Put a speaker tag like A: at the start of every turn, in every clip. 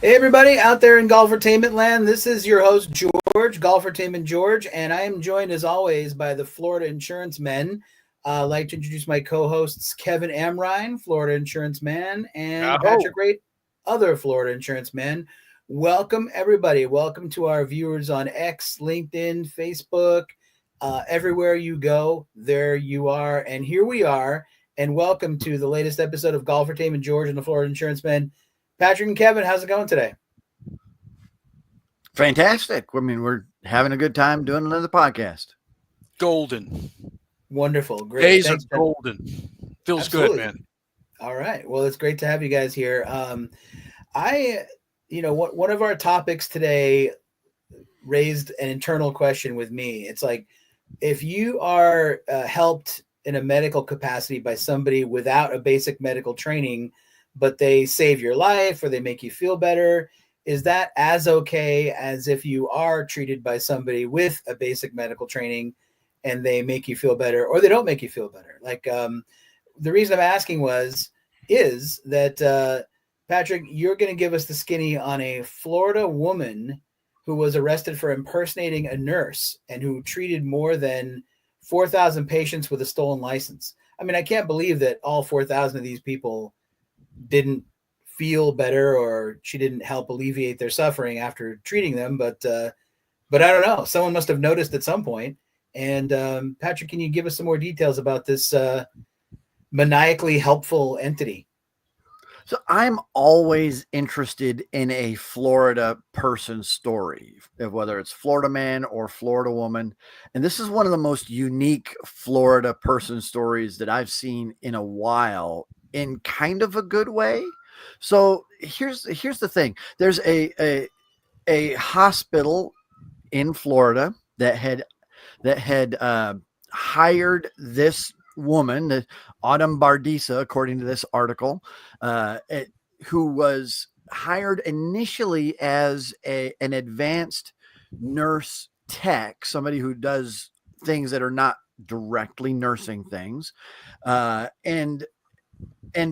A: Hey everybody out there in Golfertainment land, this is your host George, Golfertainment George, and I am joined as always by the Florida Insurance Men. I'd like to introduce my co-hosts Kevin Amrine, Florida Insurance Man, and Patrick Rate, other Florida Insurance Man. Welcome everybody. Welcome to our viewers on X, LinkedIn, Facebook, everywhere you go, there you are, and here we are. And welcome to the latest episode of Golfertainment George and the Florida Insurance Men. Patrick and Kevin, how's it going today?
B: Fantastic. I mean, we're having a good time doing another podcast.
C: Golden.
A: Wonderful. Great.
C: Days
A: Thanks,
C: are golden. Feels
A: Absolutely.
C: good, man.
A: All right. Well, it's great to have you guys here. One of our topics today raised an internal question with me. It's like, if you are helped in a medical capacity by somebody without a basic medical training, but they save your life or they make you feel better, is that as okay as if you are treated by somebody with a basic medical training and they make you feel better or they don't make you feel better? Like, the reason I'm asking is that Patrick, you're going to give us the skinny on a Florida woman who was arrested for impersonating a nurse and who treated more than 4,000 patients with a stolen license. I mean, I can't believe that all 4,000 of these people didn't feel better or she didn't help alleviate their suffering after treating them. But I don't know. Someone must have noticed at some point. And Patrick, can you give us some more details about this maniacally helpful entity?
B: So I'm always interested in a Florida person story, whether it's Florida man or Florida woman. And this is one of the most unique Florida person stories that I've seen in a while, in kind of a good way. So here's the thing. There's a hospital in Florida that had hired this woman, Autumn Bardisa, according to this article, who was hired initially as an advanced nurse tech, somebody who does things that are not directly nursing things, and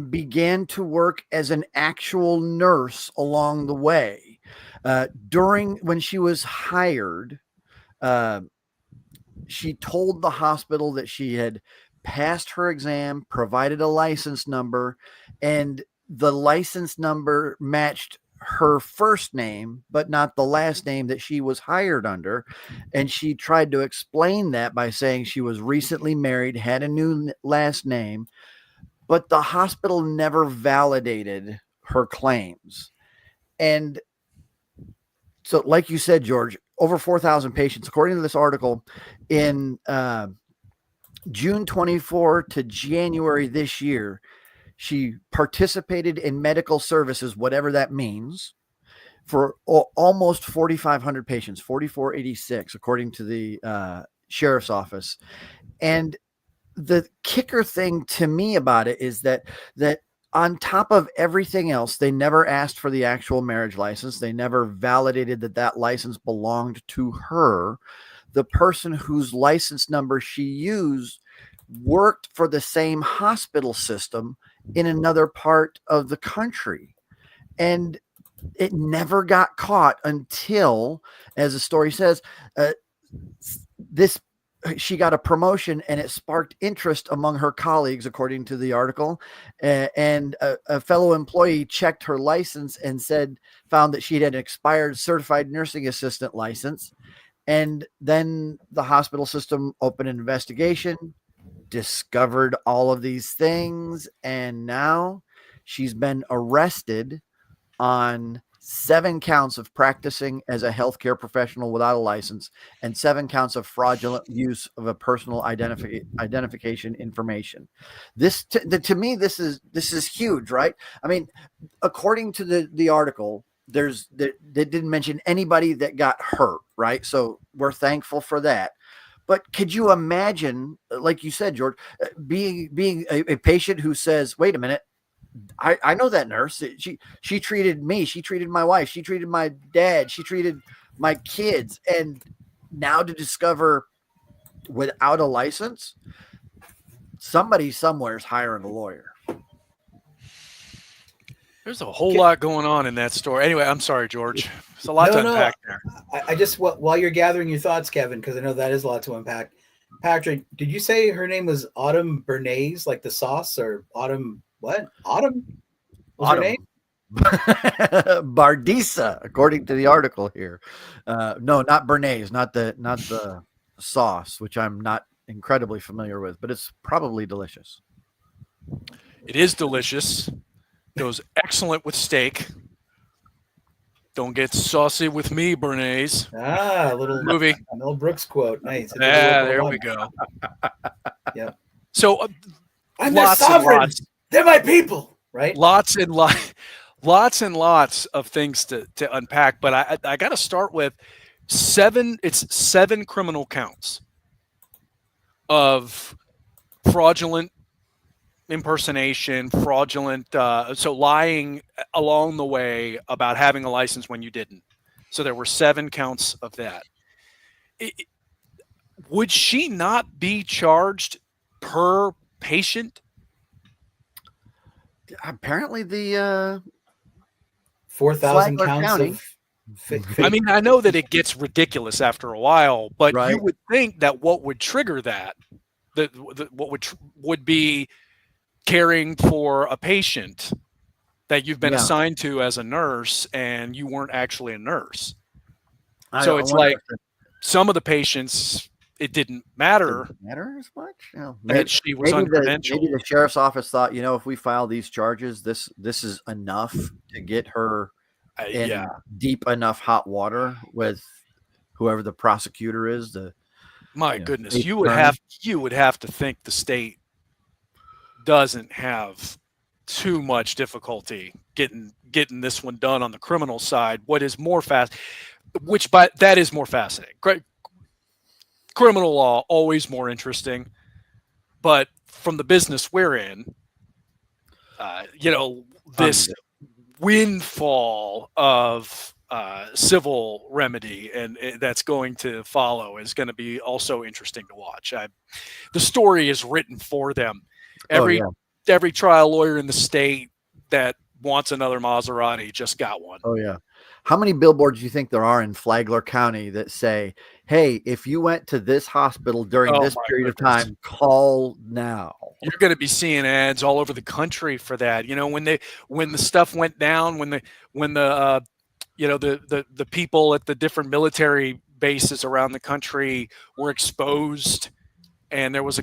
B: began to work as an actual nurse along the way. When she was hired, she told the hospital that she had passed her exam, provided a license number, and the license number matched her first name, but not the last name that she was hired under. And she tried to explain that by saying she was recently married, had a new last name, but the hospital never validated her claims. And so, like you said, George, over 4,000 patients, according to this article, in June 24 to January this year, she participated in medical services, whatever that means, for almost 4,500 patients, 4,486, according to the sheriff's office. And the kicker thing to me about it is that on top of everything else, they never asked for the actual marriage license. They never validated that license belonged to her. The person whose license number she used worked for the same hospital system in another part of the country. And it never got caught until, as the story says, she got a promotion and it sparked interest among her colleagues, according to the article. And a fellow employee checked her license and found that she had an expired certified nursing assistant license. And then the hospital system opened an investigation, discovered all of these things. And now she's been arrested on 7 counts of practicing as a healthcare professional without a license and 7 counts of fraudulent use of a personal identification information. This to me, this is huge, right? I mean, according to the article, they didn't mention anybody that got hurt, right? So we're thankful for that. But could you imagine, like you said, George, being a patient who says, wait a minute, I know that nurse. She treated me. She treated my wife. She treated my dad. She treated my kids. And now to discover without a license, somebody somewhere is hiring a lawyer.
C: There's a whole lot going on in that story. Anyway, I'm sorry, George. There's a lot
A: No,
C: to
A: no.
C: unpack there.
A: I just while you're gathering your thoughts, Kevin, because I know that is a lot to unpack. Patrick, did you say her name was Autumn Bernays, like the sauce, or Autumn what? Autumn was her name?
B: Bardisa, according to the article here. No, not Bernays, not the sauce, which I'm not incredibly familiar with, but it's probably delicious.
C: It is delicious. Goes excellent with steak. Don't get saucy with me, Bernays.
A: Ah, a little
C: Movie.
A: Mel Brooks quote. Nice.
C: Yeah, there we go.
A: Yeah.
C: So
A: I'm their sovereign. They're my people, right?
C: Lots and lots of things to unpack. But I got to start with 7. It's 7 criminal counts of fraudulent impersonation, fraudulent, so lying along the way about having a license when you didn't. So there were 7 counts of that. Would she not be charged per patient?
B: Apparently, the
A: 4,000 counts
B: County.
A: of.
C: I mean, I know that it gets ridiculous after a while, but
B: Right.
C: you would think that what would trigger that, what would be caring for a patient that you've been assigned to as a nurse and you weren't actually a nurse. So it's like some of the patients, it didn't matter.
B: Didn't matter as much. You know,
C: that she was uncredentialed.
B: Maybe the sheriff's office thought, if we file these charges, this is enough to get her in deep enough hot water with whoever the prosecutor is.
C: My goodness, you would have to think the state doesn't have too much difficulty getting this one done on the criminal side. What is more that is more fascinating. Criminal law always more interesting, but from the business we're in, this windfall of civil remedy and that's going to follow is going to be also interesting to watch. The story is written for them. Every trial lawyer in the state that wants another Maserati just got one.
B: Oh yeah. How many billboards do you think there are in Flagler County that say, "Hey, if you went to this hospital during this period of time, call now"?
C: You're going to be seeing ads all over the country for that. When the stuff went down, when the people at the different military bases around the country were exposed, and there was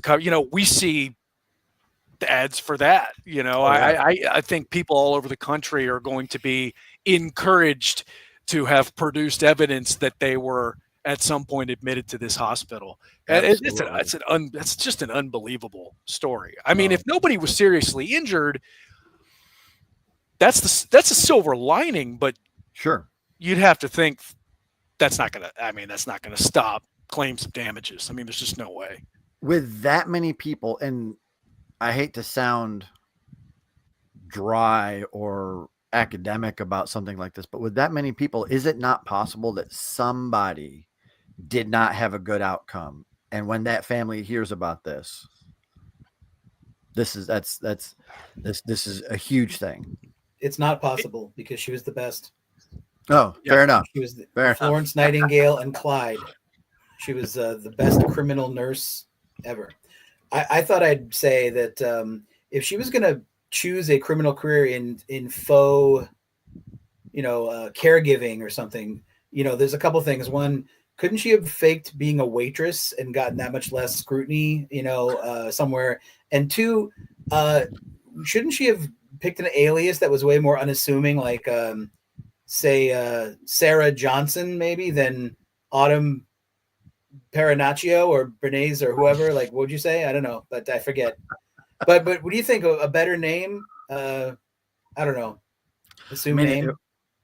C: we see the ads for that. I think people all over the country are going to be encouraged to have produced evidence that they were at some point admitted to this hospital. It's just an unbelievable story. I mean, if nobody was seriously injured, that's a silver lining, but
B: sure,
C: you'd have to think that's not going to stop claims of damages. I mean, there's just no way.
B: With that many people, and I hate to sound dry or academic about something like this, but with that many people, is it not possible that somebody did not have a good outcome? And when that family hears about this is a huge thing.
A: It's not possible because she was the best.
B: Oh, fair enough.
A: She was Florence Nightingale and Clyde. She was the best criminal nurse ever. I thought I'd say that if she was going to choose a criminal career in faux, caregiving or something, there's a couple things. One, couldn't she have faked being a waitress and gotten that much less scrutiny, somewhere? And two, shouldn't she have picked an alias that was way more unassuming, like, say, Sarah Johnson, maybe, than Autumn Paranaccio or Bernays or whoever? Like, what would you say? I don't know, but I forget. But what do you think? A better name? I don't know. Name.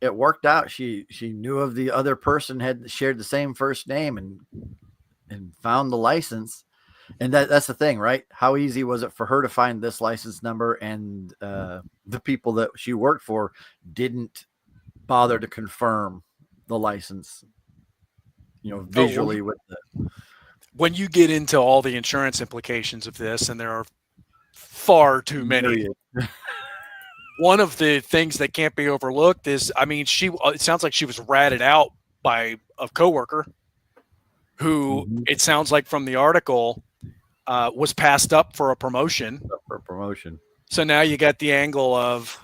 B: It worked out. She knew of the other person, had shared the same first name, and found the license. And that's the thing, right? How easy was it for her to find this license number? And the people that she worked for didn't bother to confirm the license, visually with the.
C: When you get into all the insurance implications of this, and there are far too many one of the things that can't be overlooked is, I mean, it sounds like she was ratted out by a coworker who, it sounds like from the article, was passed up for a promotion. So now you got the angle of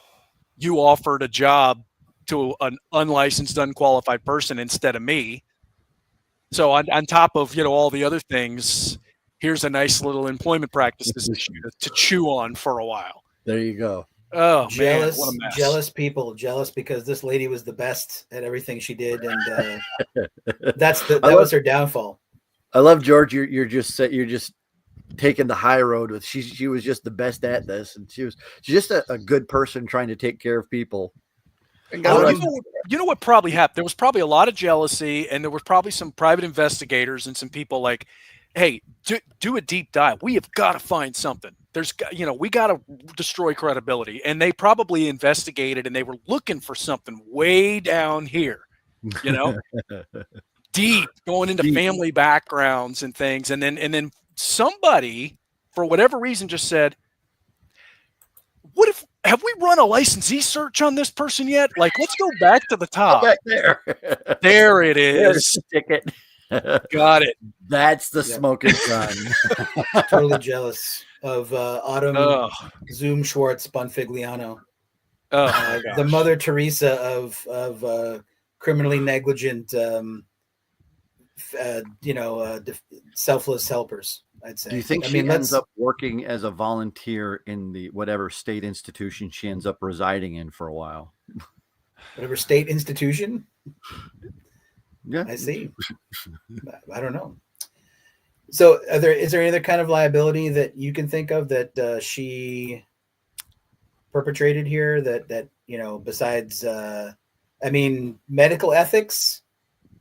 C: you offered a job to an unlicensed, unqualified person instead of me. So on top of, all the other things, here's a nice little employment practice to chew on for a while.
B: There you go.
C: Oh,
A: jealous,
C: man, what a mess.
A: Jealous people, jealous because this lady was the best at everything she did, and that was her downfall.
B: I love George. You're just taking the high road with she was just the best at this, and she's just a good person trying to take care of people.
C: You know what probably happened? There was probably a lot of jealousy, and there were probably some private investigators and some people like, hey, do a deep dive. We have got to find something. We got to destroy credibility. And they probably investigated, and they were looking for something way down here, deep, going into family backgrounds and things. And then somebody, for whatever reason, just said, have we run a licensee search on this person yet? Like, let's go back to the top.
B: Back there.
C: There it is.
B: Stick it.
C: Got it.
B: That's the smoking gun.
A: Totally jealous of Autumn Zoom Schwartz Bonfigliano. The Mother Teresa of criminally negligent, selfless helpers, I'd say.
B: Do you think she ends up working as a volunteer in the whatever state institution she ends up residing in for a while?
A: Whatever state institution?
B: Yeah,
A: I see. I don't know. So, is there any other kind of liability that you can think of that she perpetrated here? That besides, medical ethics,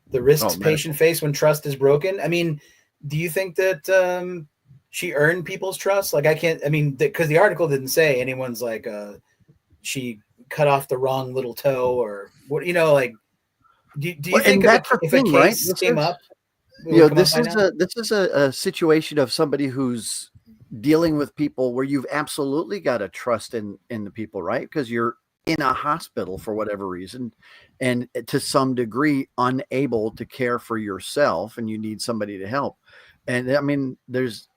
A: the risks patients face when trust is broken. I mean, do you think that she earned people's trust? Like, because the article didn't say anyone's like she cut off the wrong little toe or what, Do you think if a case came up?
B: This is a situation of somebody who's dealing with people where you've absolutely got to trust in the people, right? Because you're in a hospital for whatever reason, and to some degree unable to care for yourself, and you need somebody to help. And I mean, there's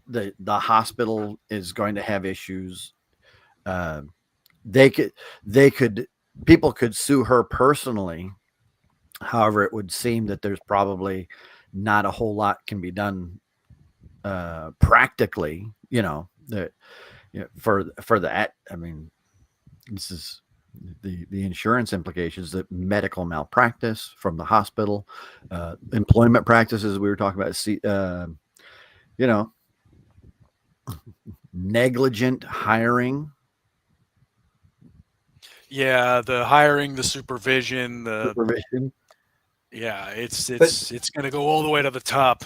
B: the hospital is going to have issues. People could sue her personally. However, it would seem that there's probably not a whole lot can be done practically, for that. I mean, this is the insurance implications, that medical malpractice from the hospital, employment practices we were talking about, negligent hiring.
C: Yeah, the hiring, the supervision. Yeah, it's going to go all the way to the top.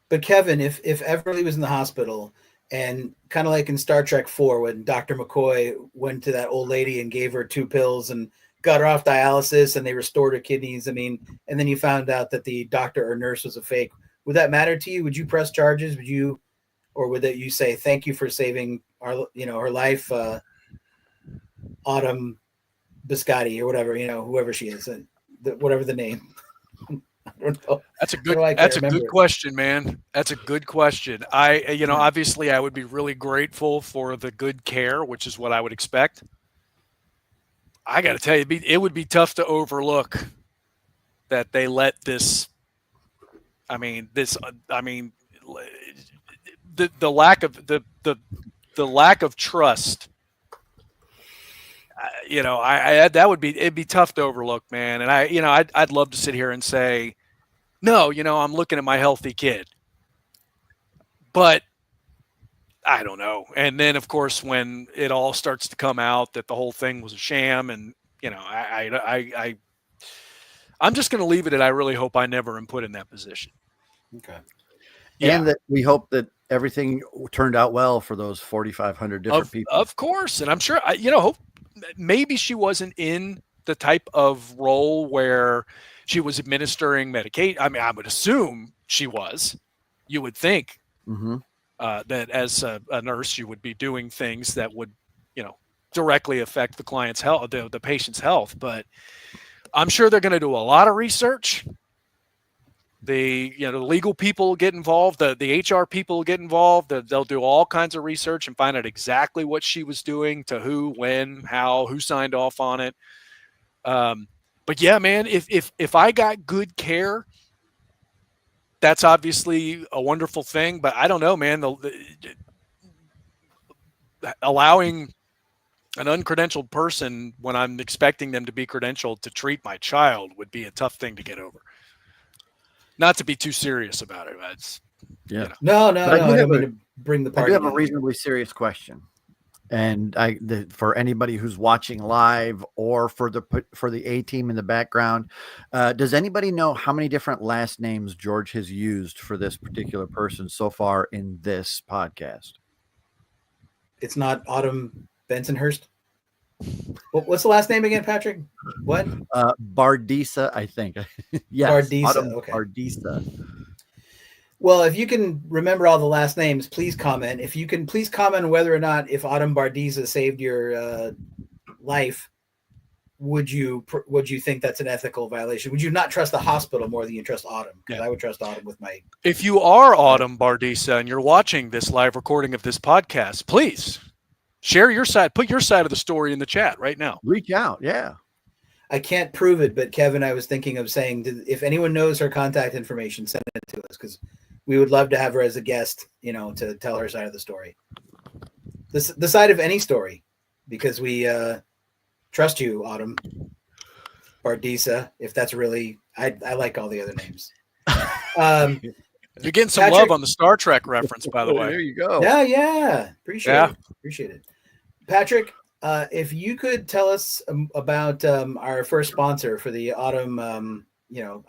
A: But Kevin, if Everly was in the hospital, and kind of like in Star Trek 4 when Dr. McCoy went to that old lady and gave her 2 pills and got her off dialysis and they restored her kidneys, and then you found out that the doctor or nurse was a fake, would that matter to you? Would you press charges? Would you say thank you for saving her life, Autumn Biscotti or whatever, whoever she is, whatever the name. I don't know.
C: That's a good question, man. That's a good question. Obviously I would be really grateful for the good care, which is what I would expect. I got to tell you, it would be tough to overlook that they let this. The lack of the lack of trust. It'd be tough to overlook, man. And I'd love to sit here and say, no, I'm looking at my healthy kid, but I don't know. And then of course, when it all starts to come out that the whole thing was a sham, and I'm just going to leave it at, I really hope I never am put in that position.
A: Okay.
B: Yeah. And that we hope that everything turned out well for those 4,500 different people.
C: Of course. And I'm sure, hope maybe she wasn't in the type of role where she was administering medication. I mean, I would assume she was. You would think that as a nurse, you would be doing things that would, directly affect the client's health, the patient's health. But I'm sure they're going to do a lot of research. The legal people get involved, the HR people get involved. They'll do all kinds of research and find out exactly what she was doing, to who, when, how, who signed off on it. But yeah, man, if I got good care, that's obviously a wonderful thing. But I don't know, man. Allowing an uncredentialed person, when I'm expecting them to be credentialed to treat my child, would be a tough thing to get over. Not to be too serious about it. It's,
B: Yeah.
A: No. I don't mean to bring the party.
B: I do have a reasonably serious question. And for anybody who's watching live or for the A team in the background, does anybody know how many different last names George has used for this particular person so far in this podcast?
A: It's not Autumn Bensonhurst. What's the last name again, Patrick? What?
B: Bardisa, I think. Yes.
A: Bardisa. Okay.
B: Bardisa.
A: Well, if you can remember all the last names, please comment. If you can, please comment whether or not, if Autumn Bardisa saved your life, would you think that's an ethical violation? Would you not trust the hospital more than you trust Autumn? Because I would trust Autumn with my. If
C: you are Autumn Bardisa and you're watching this live recording of this podcast, please share your side. Put your side of the story in the chat right now.
B: Reach out. Yeah.
A: I can't prove it, but Kevin, I was thinking of saying, if anyone knows her contact information, send it to us, because we would love to have her as a guest, to tell her side of the story. The side of any story, because we trust you, Autumn Bardisa. If that's really, I like all the other names.
C: You're getting some love on the Star Trek reference, by the way.
B: There you go.
A: Yeah. Appreciate it. Patrick, if you could tell us about our first sponsor for the Autumn, I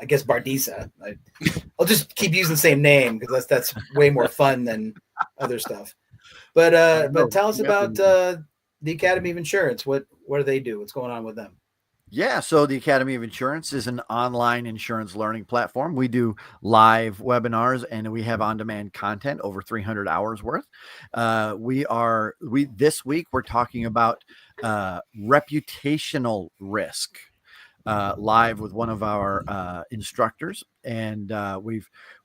A: guess Bardisa. I'll just keep using the same name because that's way more fun than other stuff. But tell us about the Academy of Insurance. What do they do? What's going on with them?
B: Yeah, so the Academy of Insurance is an online insurance learning platform. We do live webinars and we have on-demand content, over 300 hours worth. This week we're talking about reputational risk. Live with one of our instructors, and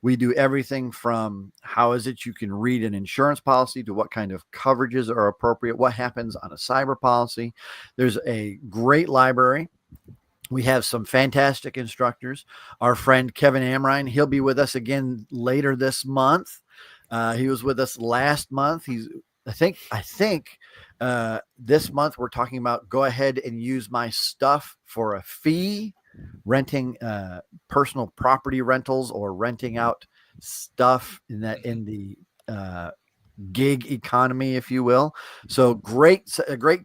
B: we do everything from how is it you can read an insurance policy to what kind of coverages are appropriate, what happens on a cyber policy. There's a great library. We have some fantastic instructors. Our friend Kevin Amrine, he'll be with us again later this month. He was with us last month. I think this month we're talking about go ahead and use my stuff for a fee, renting personal property rentals or renting out stuff in the gig economy, if you will. So great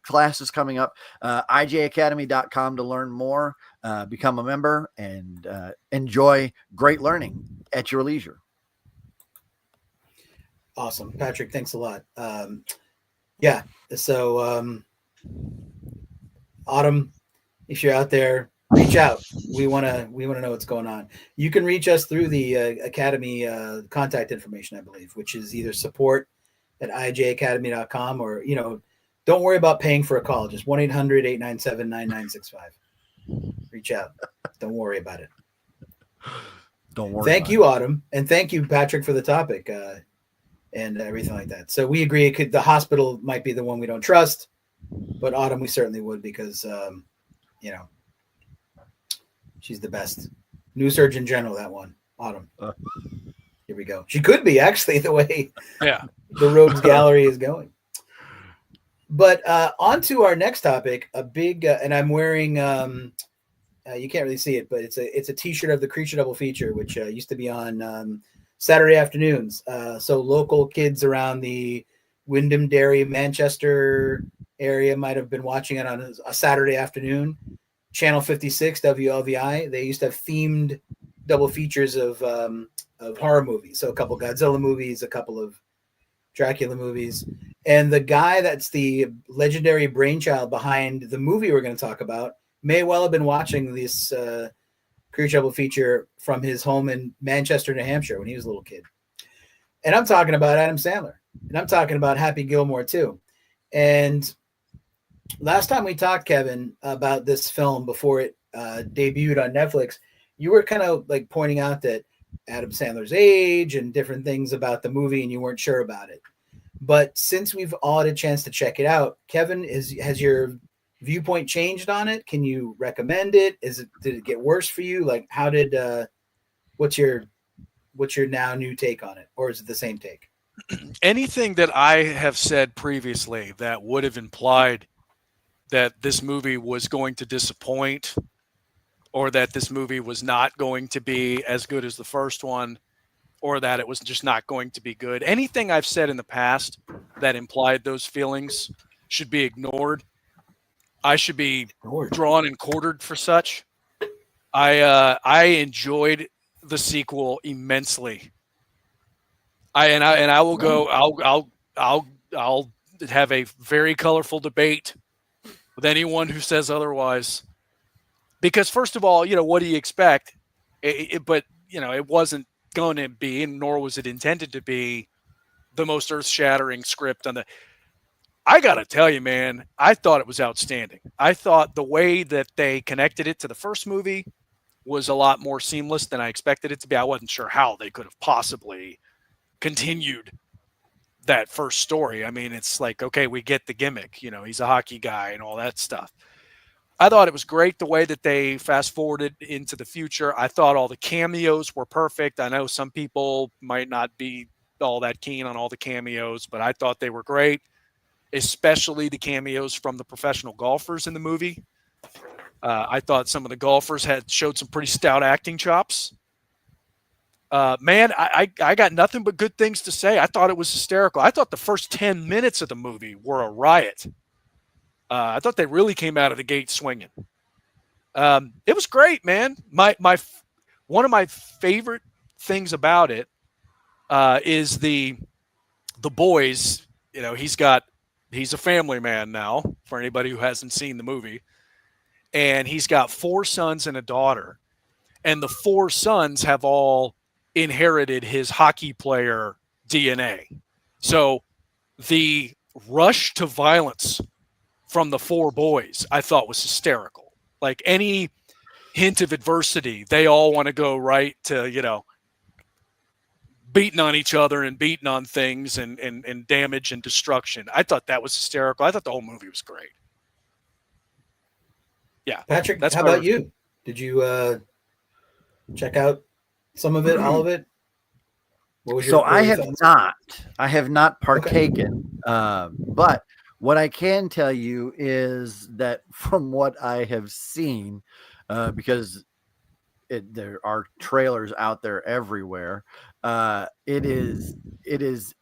B: classes coming up. IJacademy.com to learn more, become a member, and enjoy great learning at your leisure.
A: Awesome. Patrick, thanks a lot. Yeah. So, Autumn, if you're out there, reach out. We want to know what's going on. You can reach us through the Academy contact information, I believe, which is either support@ijacademy.com or, don't worry about paying for a call. Just 1-800-897-9965. Reach out. Don't worry about it.
B: Don't worry.
A: Thank you, Autumn. And thank you, Patrick, for the topic. And everything like that. So we agree the hospital might be the one we don't trust, but Autumn we certainly would, because she's the best. New Surgeon General, that one. Autumn. Here we go. She could be, actually, the way the Rogues Gallery is going. But on to our next topic, a big and I'm wearing you can't really see it, but it's a t-shirt of the Creature Double feature, which used to be on Saturday afternoons. So local kids around the Wyndham Dairy, Manchester area might have been watching it on a Saturday afternoon. Channel 56, WLVI, they used to have themed double features of horror movies. So a couple Godzilla movies, a couple of Dracula movies. And the guy that's the legendary brainchild behind the movie we're going to talk about may well have been watching this Creature Double feature from his home in Manchester, New Hampshire when he was a little kid. And I'm talking about Adam Sandler. And I'm talking about Happy Gilmore Two. And last time we talked, Kevin, about this film before it debuted on Netflix, you were kind of like pointing out that Adam Sandler's age and different things about the movie, and you weren't sure about it. But since we've all had a chance to check it out, Kevin, has your viewpoint changed on it? Can you recommend it? Did it get worse for you? Like, how did what's your now new take on it, or is it the same take?
C: Anything that I have said previously that would have implied that this movie was going to disappoint or that this movie was not going to be as good as the first one or that it was just not going to be good. Anything I've said in the past that implied those feelings should be ignored. I should be drawn and quartered for such. I enjoyed the sequel immensely. I will go. I'll have a very colorful debate with anyone who says otherwise. Because first of all, what do you expect? But it wasn't going to be, and nor was it intended to be, the most earth-shattering script on the. I gotta tell you, man, I thought it was outstanding. I thought the way that they connected it to the first movie was a lot more seamless than I expected it to be. I wasn't sure how they could have possibly continued that first story. I mean, it's like, okay, we get the gimmick, he's a hockey guy and all that stuff. I thought it was great the way that they fast forwarded into the future. I thought all the cameos were perfect. I know some people might not be all that keen on all the cameos, but I thought they were great, especially the cameos from the professional golfers in the movie. I thought some of the golfers showed some pretty stout acting chops. Man, I got nothing but good things to say. I thought it was hysterical. I thought the first 10 minutes of the movie were a riot. I thought they really came out of the gate swinging. It was great, man. One of my favorite things about it is the boys. He's a family man now. For anybody who hasn't seen the movie, and he's got 4 sons and a daughter, and the 4 sons have all inherited his hockey player DNA. So the rush to violence from the 4 boys, I thought, was hysterical. Like any hint of adversity, they all want to go right to, beating on each other and beating on things and damage and destruction. I thought that was hysterical. I thought the whole movie was great. Yeah.
A: Patrick, how about you? Did you check out some of it, all of it?
B: I have not partaken, but what I can tell you is that from what I have seen, because there are trailers out there everywhere, it is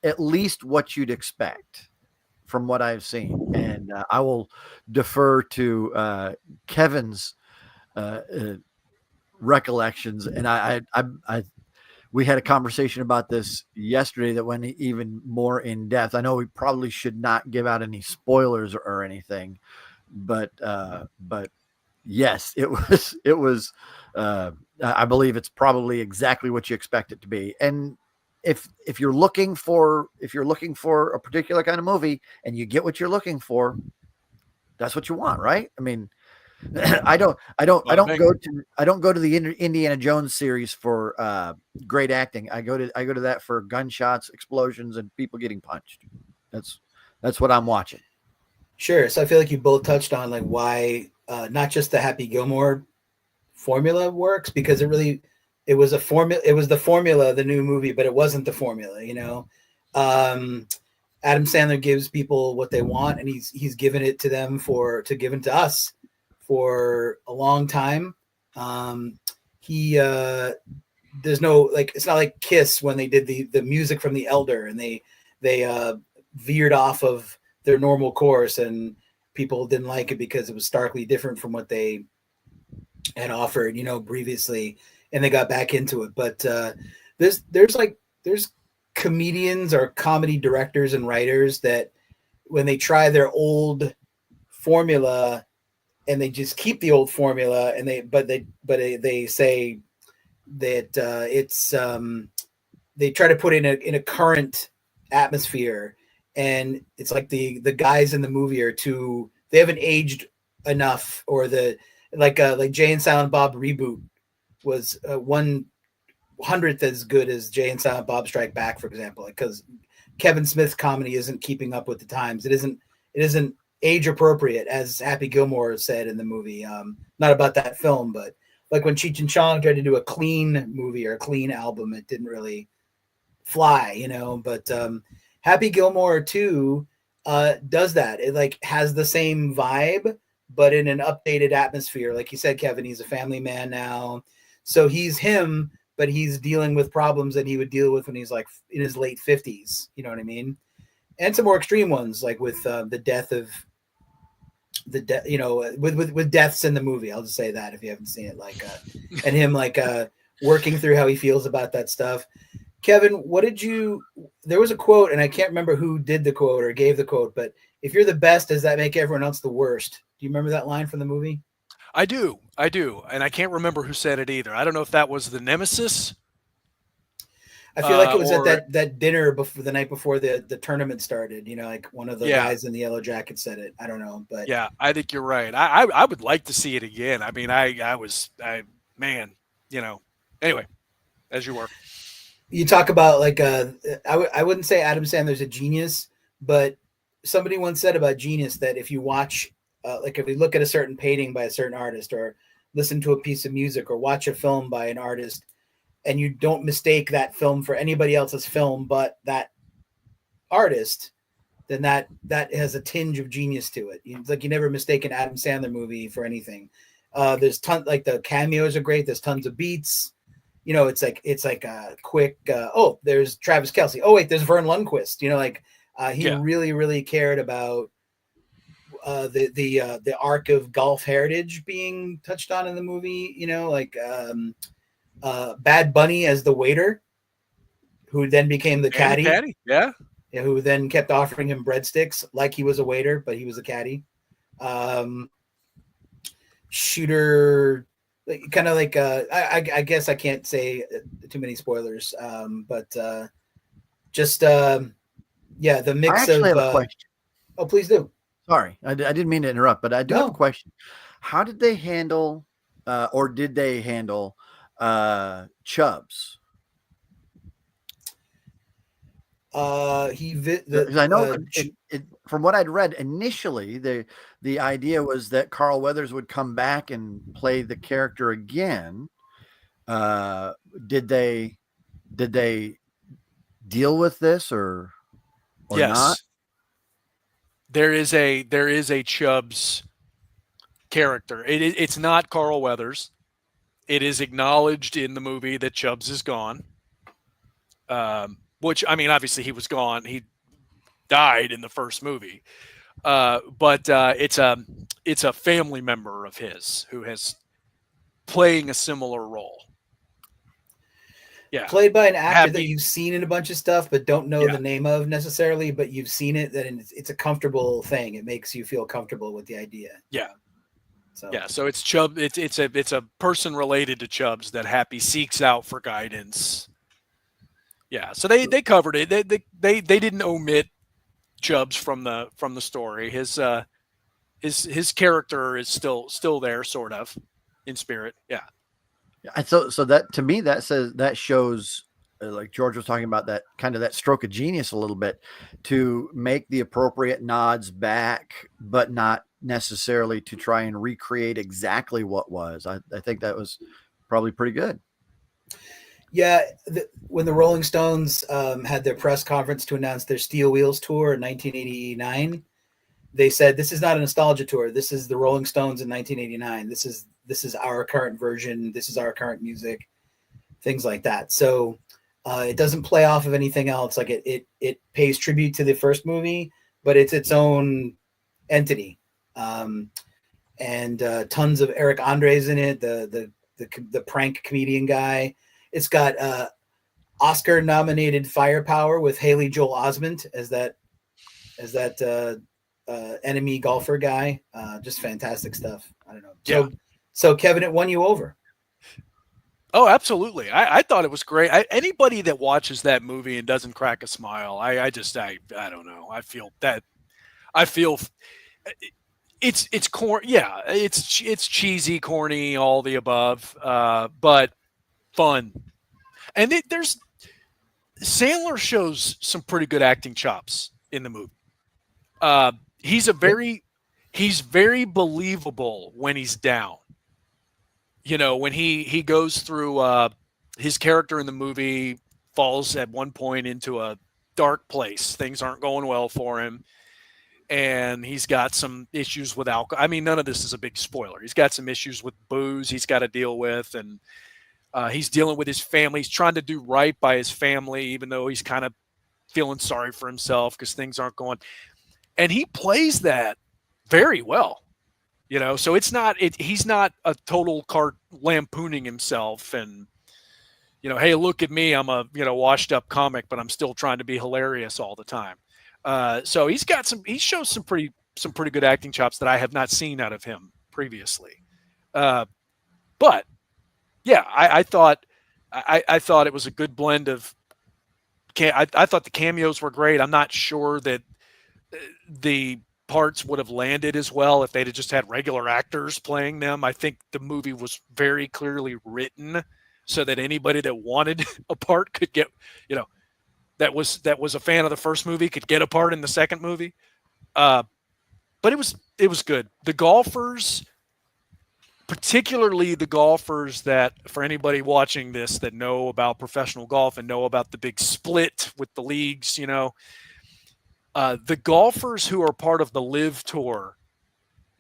B: at least what you'd expect from what I've seen, and I will defer to Kevin's recollections, and I we had a conversation about this yesterday that went even more in depth. I know we probably should not give out any spoilers or anything, but yes, it was. I believe it's probably exactly what you expect it to be. And if you're looking for a particular kind of movie and you get what you're looking for, that's what you want, right? I mean, I don't go to the Indiana Jones series for great acting. I go to that for gunshots, explosions, and people getting punched. That's what I'm watching.
A: Sure. So I feel like you both touched on like why not just the Happy Gilmore formula works, because it was the formula, the new movie, but it wasn't the formula. Adam Sandler gives people what they want, and he's given it to them given to us for a long time. There's no, like, it's not like Kiss when they did the music from The Elder and they veered off of their normal course and people didn't like it because it was starkly different from what they had offered, previously, and they got back into it. But there's comedians or comedy directors and writers that when they try their old formula and they just keep the old formula and they say that it's they try to put it in a current atmosphere, and it's like the guys in the movie are too they haven't aged enough, or the like Jay and Silent Bob reboot was 1/100th as good as Jay and Silent Bob Strike Back, for example, because Kevin Smith's comedy isn't keeping up with the times. It isn't age appropriate, as Happy Gilmore said in the movie. Not about that film, but like when Cheech and Chong tried to do a clean movie or a clean album, it didn't really fly, you know. But Happy Gilmore 2 does that. It like has the same vibe, but in an updated atmosphere. Like you said, Kevin, he's a family man now, so he's him, but he's dealing with problems that he would deal with when he's like in his late 50s. You know what I mean? And some more extreme ones, like with the death of you know, with deaths in the movie. I'll just say that if you haven't seen it, like, and him like working through how he feels about that stuff. Kevin, what did you? There was a quote, and I can't remember who did the quote or gave the quote, but if you're the best, does that make everyone else the worst? Do you remember that line from the movie?
C: I do, and I can't remember who said it either. I don't know if that was the Nemesis.
A: I feel like it was at that dinner before the night before the tournament started. You know, like one of the guys in the yellow jacket said it. I don't know, but
C: yeah, I think you're right. I would like to see it again. I mean, man, you know. Anyway, as you were.
A: You talk about like I wouldn't say Adam Sandler's a genius, but somebody once said about genius that if you watch like if you look at a certain painting by a certain artist, or listen to a piece of music, or watch a film by an artist, and you don't mistake that film for anybody else's film but that artist, then that has a tinge of genius to it. It's like you never mistake an Adam Sandler movie for anything. There's tons, like the cameos are great. There's tons of beats. You know, it's like a quick. Oh, there's Travis Kelce. Oh wait, there's Vern Lundquist. You know, like he really cared about the arc of golf heritage being touched on in the movie. You know, like Bad Bunny as the waiter, who then became the caddy.
C: Yeah,
A: who then kept offering him breadsticks like he was a waiter, but he was a caddy. Shooter. Kind of like I guess I can't say too many spoilers, but just the mix
B: I actually
A: of
B: have a question.
A: Oh, please do.
B: Sorry, I didn't mean to interrupt, but I do have a question. How did they handle or did they handle Chubbs? Because I know from what I'd read initially, the idea was that Carl Weathers would come back and play the character again. Did they deal with this or
C: yes.
B: not?
C: There is a Chubbs character. It's not Carl Weathers. It is acknowledged in the movie that Chubbs is gone. Which, I mean, obviously he was gone. He died in the first movie. But it's a family member of his who has playing a similar role. Yeah.
A: Played by an actor that you've seen in a bunch of stuff, but don't know the name of necessarily, but you've seen it, that it's a comfortable thing. It makes you feel comfortable with the idea.
C: Yeah. So it's Chubb. It's a person related to Chubbs that Happy seeks out for guidance. Yeah, so they covered it. They didn't omit Chubbs from the story. His character is still there, sort of, in spirit. Yeah.
B: So that, to me, that shows, like George was talking about, that kind of that stroke of genius a little bit, to make the appropriate nods back, but not necessarily to try and recreate exactly what was. I think that was probably pretty good.
A: Yeah, when the Rolling Stones had their press conference to announce their Steel Wheels tour in 1989, they said, "This is not a nostalgia tour. This is the Rolling Stones in 1989. This is our current version. This is our current music," things like that. So it doesn't play off of anything else. Like it pays tribute to the first movie, but it's its own entity. And tons of Eric Andre's in it. The prank comedian guy. It's got Oscar-nominated Firepower with Haley Joel Osment as that enemy golfer guy. Just fantastic stuff. I don't know. So Kevin, it won you over.
C: Oh, absolutely. I thought it was great. Anybody that watches that movie and doesn't crack a smile, I don't know. I feel it's corn. Yeah, it's cheesy, corny, all the above, but fun. And there's Sandler shows some pretty good acting chops in the movie. Uh, he's a very he's very believable when he's down. You know, when he goes through his character in the movie falls at one point into a dark place. Things aren't going well for him, and he's got some issues with alcohol. I mean, none of this is a big spoiler. He's got some issues with booze he's got to deal with, and he's dealing with his family. He's trying to do right by his family, even though he's kind of feeling sorry for himself because things aren't going. And he plays that very well. You know, so he's not a total cart lampooning himself and, you know, hey, look at me, I'm a, washed up comic, but I'm still trying to be hilarious all the time. So he shows some pretty good acting chops that I have not seen out of him previously. But yeah, I thought it was a good blend of, I thought the cameos were great. I'm not sure that the parts would have landed as well if they'd have just had regular actors playing them. I think the movie was very clearly written so that anybody that wanted a part could get, that was a fan of the first movie could get a part in the second movie. But it was good. The golfers, particularly the golfers that, for anybody watching this that know about professional golf and know about the big split with the leagues, the golfers who are part of the Live Tour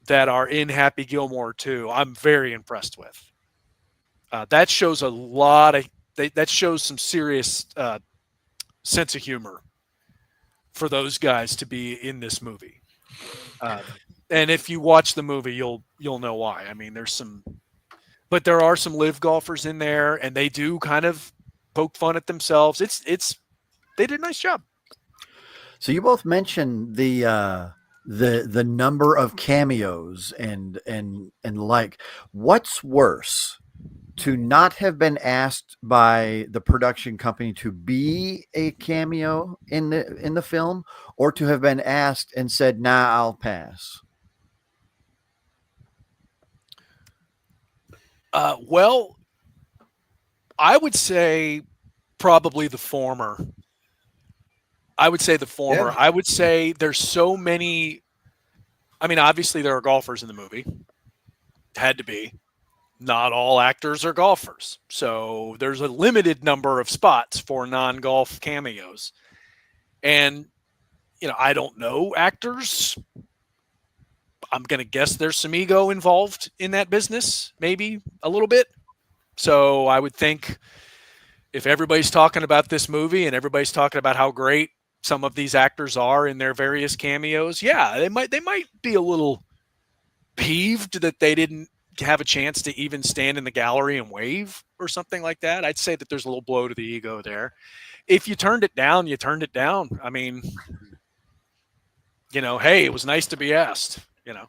C: that are in Happy Gilmore 2, I'm very impressed with. That shows that shows some serious sense of humor for those guys to be in this movie. And if you watch the movie, you'll know why. I mean, but there are some Live golfers in there, and they do kind of poke fun at themselves. They did a nice job.
B: So you both mentioned the number of cameos and like, what's worse, to not have been asked by the production company to be a cameo in the film, or to have been asked and said, "Nah, I'll pass"?
C: Well, I would say probably the former.
A: Yeah.
C: I would say there's so many. I mean, obviously there are golfers in the movie. Had to be. Not all actors are golfers. So there's a limited number of spots for non-golf cameos. And, I don't know actors. I'm going to guess there's some ego involved in that business, maybe a little bit. So I would think if everybody's talking about this movie and everybody's talking about how great some of these actors are in their various cameos, yeah, they might be a little peeved that they didn't have a chance to even stand in the gallery and wave or something like that. I'd say that there's a little blow to the ego there. If you turned it down, you turned it down. I mean, hey, it was nice to be asked,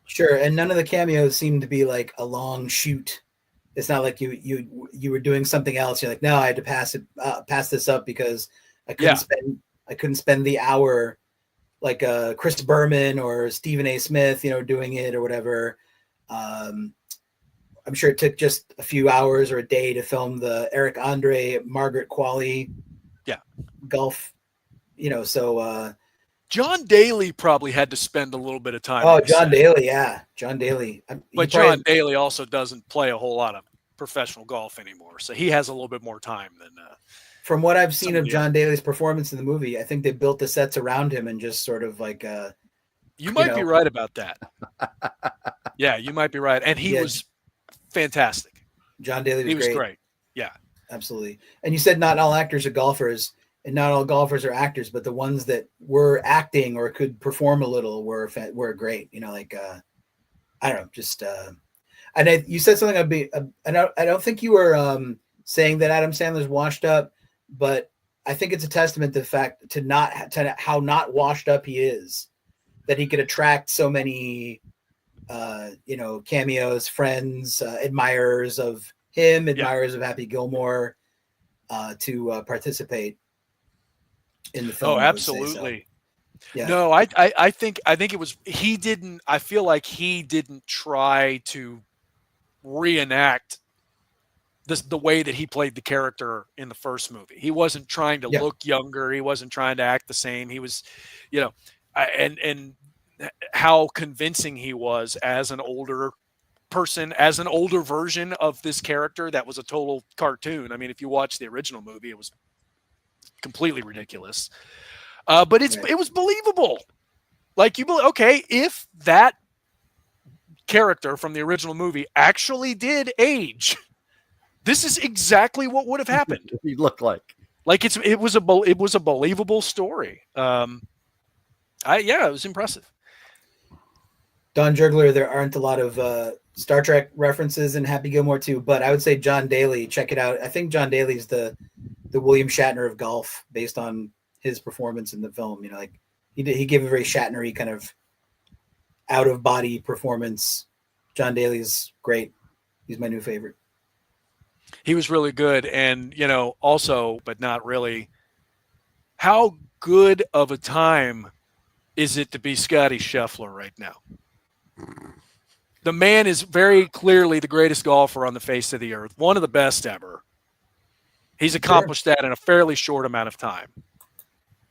A: Sure. And none of the cameos seem to be like a long shoot. It's not like you were doing something else. You're like, no, I had to pass this up because I couldn't spend the hour like Chris Berman or Stephen A. Smith, doing it or whatever. I'm sure it took just a few hours or a day to film the Eric Andre, Margaret Qualley golf, so
C: John Daly probably had to spend a little bit of time.
A: Oh, John Daly. Yeah. John Daly.
C: But John Daly also doesn't play a whole lot of professional golf anymore. So he has a little bit more time than
A: from what I've seen of John Daly's performance in the movie, I think they built the sets around him and just sort of like
C: you might be right about that. Yeah, you might be right. And he was fantastic.
A: John Daly was
C: great. Yeah.
A: Absolutely. And you said not all actors are golfers, and not all golfers are actors, but the ones that were acting or could perform a little were great. I don't know, just and you said something. I don't think you were saying that Adam Sandler's washed up, but I think it's a testament to the fact to how not washed up he is, that he could attract so many cameos, friends, admirers of him, admirers of Happy Gilmore, to participate in the film.
C: Oh, absolutely.
A: Yeah.
C: No, I think it was he didn't. I feel like he didn't try to reenact the way that he played the character in the first movie. He wasn't trying to
A: Yeah.
C: look younger. He wasn't trying to act the same. He was, you know, and how convincing he was as an older person, as an older version of this character that was a total cartoon. I mean, if you watch the original movie, it was completely ridiculous. But it was believable. Like okay, if that character from the original movie actually did age, this is exactly what would have happened.
B: He looked like
C: it was a believable story. It was impressive.
A: Don Jergler, there aren't a lot of Star Trek references in Happy Gilmore 2, but I would say John Daly, check it out. I think John Daly's the William Shatner of golf based on his performance in the film. You know, like he gave a very Shatner-y kind of out of body performance. John Daly's great. He's my new favorite.
C: He was really good. And, also, but not really, how good of a time is it to be Scotty Scheffler right now? The man is very clearly the greatest golfer on the face of the earth, one of the best ever. He's accomplished that in a fairly short amount of time.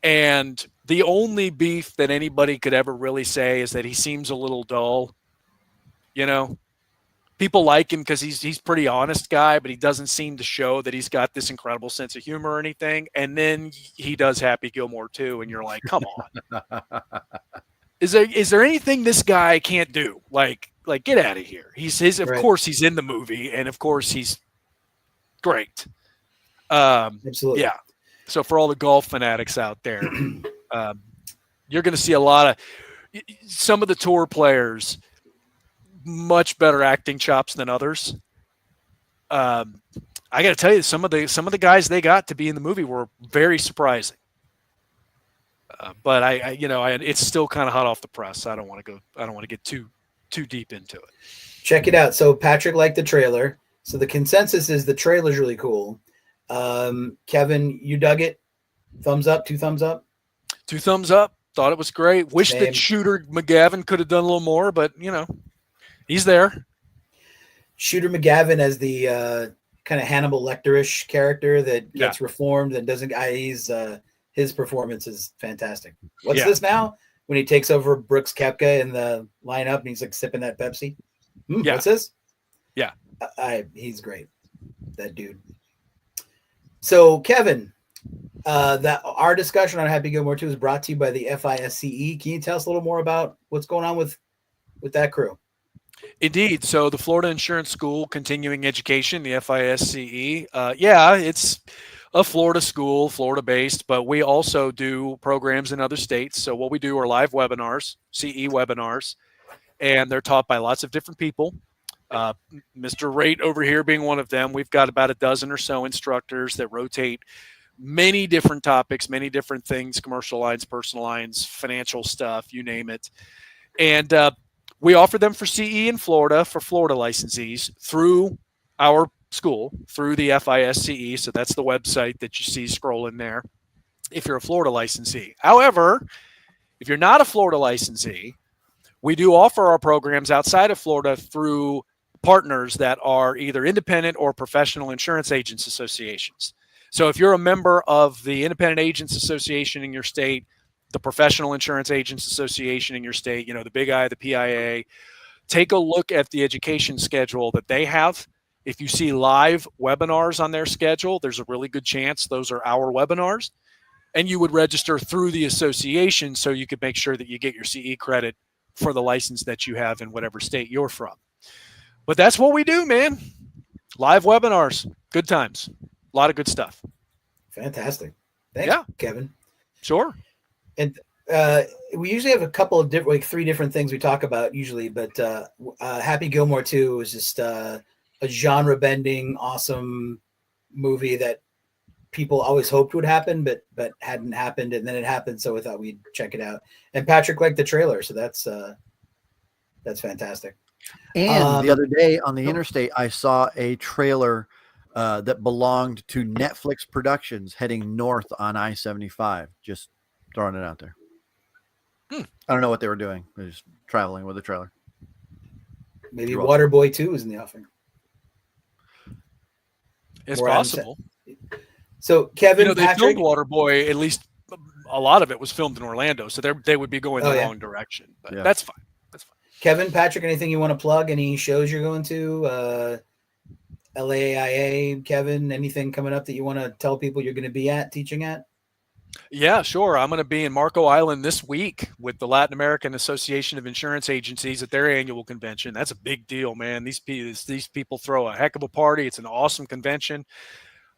C: And the only beef that anybody could ever really say is that he seems a little dull. People like him because he's pretty honest guy, but he doesn't seem to show that he's got this incredible sense of humor or anything. And then he does Happy Gilmore 2, and you're like, come on. Is there anything this guy can't do? Like get out of here. Of course he's in the movie, and of course he's great.
A: Absolutely.
C: Yeah. So for all the golf fanatics out there, you're going to see a lot of some of the tour players much better acting chops than others. I got to tell you, some of the guys they got to be in the movie were very surprising. But it's still kind of hot off the press. I don't want to get too deep into it.
A: Check it out. So Patrick liked the trailer. So the consensus is the trailer's really cool. Kevin, you dug it? Thumbs up, 2 thumbs up?
C: 2 thumbs up. Thought it was great. Wish that Shooter McGavin could have done a little more, but he's there.
A: Shooter McGavin as the kind of Hannibal Lecter-ish character that gets reformed and doesn't. His performance is fantastic. What's this now? When he takes over Brooks Koepka in the lineup and he's like sipping that Pepsi. What's this?
C: Yeah,
A: he's great. That dude. So Kevin, our discussion on Happy Gilmore 2 is brought to you by the FISCE. Can you tell us a little more about what's going on with that crew?
C: Indeed. So the Florida Insurance School Continuing Education, the FISCE, it's a Florida school, Florida-based, but we also do programs in other states. So what we do are live webinars, CE webinars, and they're taught by lots of different people. Mr. Rate over here being one of them. We've got about a dozen or so instructors that rotate many different topics, many different things, commercial lines, personal lines, financial stuff, you name it. And we offer them for CE in Florida for Florida licensees through our school, through the FISCE. So that's the website that you see scrolling there if you're a Florida licensee. However, if you're not a Florida licensee, we do offer our programs outside of Florida through partners that are either independent or professional insurance agents associations. So if you're a member of the Independent Agents Association in your state, the Professional Insurance Agents Association in your state, the Big I, the PIA, take a look at the education schedule that they have. If you see live webinars on their schedule, there's a really good chance those are our webinars. And you would register through the association so you could make sure that you get your CE credit for the license that you have in whatever state you're from. But that's what we do, man. Live webinars, good times, a lot of good stuff.
A: Fantastic. Thanks, Kevin.
C: Sure.
A: And we usually have a couple of different, like 3 different things we talk about usually, but Happy Gilmore 2 was just a genre-bending, awesome movie that people always hoped would happen, but hadn't happened, and then it happened, so we thought we'd check it out. And Patrick liked the trailer, so that's fantastic.
B: And the other day on the interstate, I saw a trailer that belonged to Netflix Productions heading north on I-75. Just throwing it out there. I don't know what they were doing. They're just traveling with a trailer.
A: Maybe Waterboy 2 is in the offing.
C: It's
A: More
C: possible.
A: So Kevin,
C: they
A: Patrick,
C: filmed Waterboy. At least a lot of it was filmed in Orlando, so they would be going the wrong direction. But that's fine. That's fine.
A: Kevin, Patrick, anything you want to plug? Any shows you're going to? LAIA, Kevin, anything coming up that you want to tell people you're going to be teaching at?
C: Yeah, sure. I'm going to be in Marco Island this week with the Latin American Association of Insurance Agencies at their annual convention. That's a big deal, man. These people throw a heck of a party. It's an awesome convention.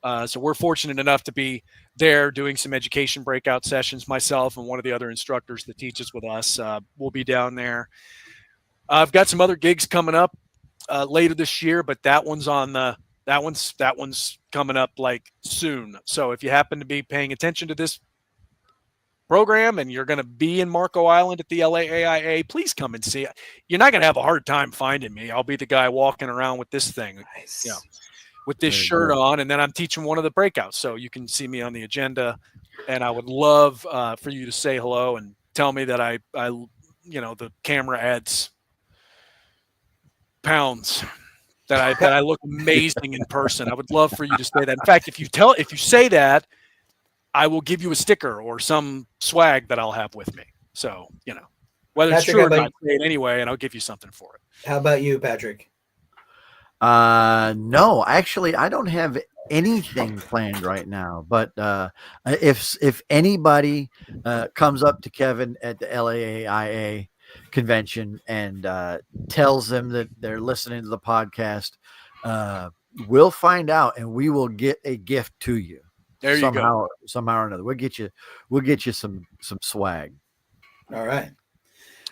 C: So we're fortunate enough to be there doing some education breakout sessions. Myself and one of the other instructors that teaches with us will be down there. I've got some other gigs coming up later this year, but that one's coming up like soon. So if you happen to be paying attention to this program and you're going to be in Marco Island at the LAAIA, please come and see it. You're not going to have a hard time finding me. I'll be the guy walking around with this thing, with this shirt on, and then I'm teaching one of the breakouts. So you can see me on the agenda, and I would love for you to say hello and tell me that I the camera adds pounds, that I look amazing in person. I would love for you to say that. In fact, if you say that, I will give you a sticker or some swag that I'll have with me. So, whether Patrick, it's true or not, say it anyway, and I'll give you something for it.
A: How about you, Patrick?
B: No, actually, I don't have anything planned right now. But if anybody comes up to Kevin at the LAAIA convention and tells them that they're listening to the podcast, we'll find out and we will get a gift to you.
C: There you go.
B: Somehow or another, we'll get you some swag.
A: All right.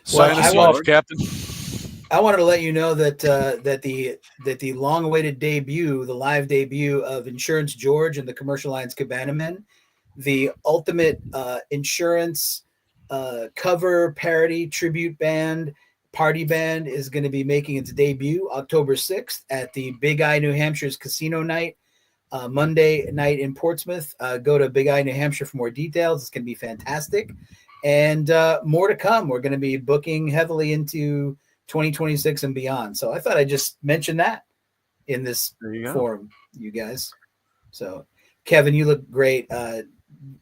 C: Sign us off, Captain.
A: I wanted to let you know that the long-awaited debut, the live debut of Insurance George and the Commercial Lines Cabana Men, the ultimate insurance cover parody tribute band party band, is going to be making its debut October 6th at the Big Eye, New Hampshire's Casino Night, Monday night in Portsmouth. Go to Big Eye, New Hampshire for more details. It's going to be fantastic. And more to come. We're going to be booking heavily into 2026 and beyond. So I thought I'd just mention that in this forum, you guys. So Kevin, you look great.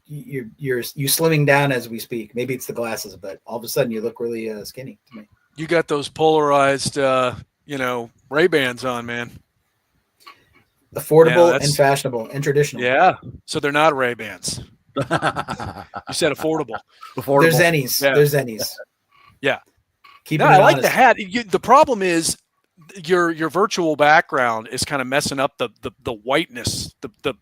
A: You're slimming down as we speak. Maybe it's the glasses, but all of a sudden you look really skinny to me.
C: You got those polarized, Ray-Bans on, man.
A: Affordable and fashionable and traditional.
C: Yeah. So they're not Ray-Bans. You said affordable.
A: There's Zennies. Yeah. There's Zennies.
C: Yeah.
A: I
C: like the hat. The problem is your virtual background is kind of messing up the whiteness, the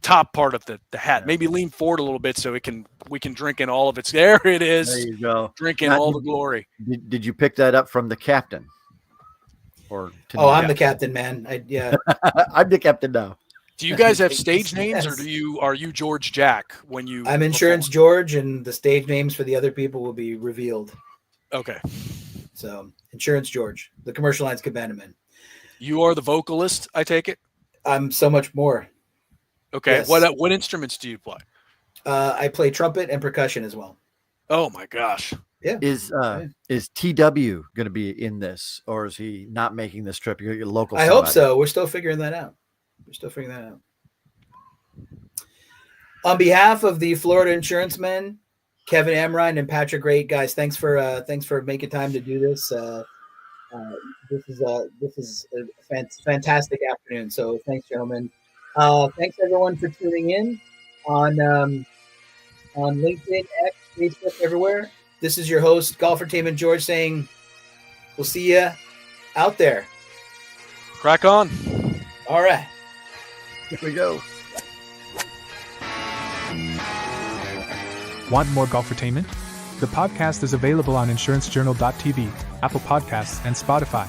C: top part of the hat. Maybe lean forward a little bit so we can drink in all of its. There it is.
B: There you go.
C: Drink in all the glory.
B: Did you pick that up from the captain?
A: I'm the captain, man.
B: I'm the captain now.
C: Do you guys have stage names, or are you George Jack when you?
A: I'm Insurance George, and the stage names for the other people will be revealed.
C: Okay.
A: So Insurance George, the Commercial Lines Cabana Men.
C: You are the vocalist, I take it.
A: I'm so much more.
C: Okay. Yes. What instruments do you play?
A: I play trumpet and percussion as well.
C: Oh my gosh.
A: Yeah.
B: Is TW going to be in this, or is he not making this trip? You're local.
A: I hope so. We're still figuring that out. On behalf of the Florida Insurance Men, Kevin Amrine and Patrick Great, guys, thanks for making time to do this. This is a fantastic afternoon. So thanks, gentlemen. Thanks everyone for tuning in on LinkedIn, X, Facebook, everywhere. This is your host, Golfertainment George, saying we'll see you out there.
C: Crack on.
A: All right.
B: Here we go.
D: Want more Golfertainment? The podcast is available on insurancejournal.tv, Apple Podcasts, and Spotify.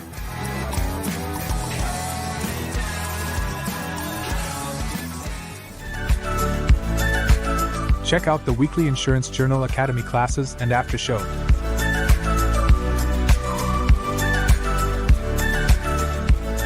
D: Check out the weekly Insurance Journal Academy classes and after show.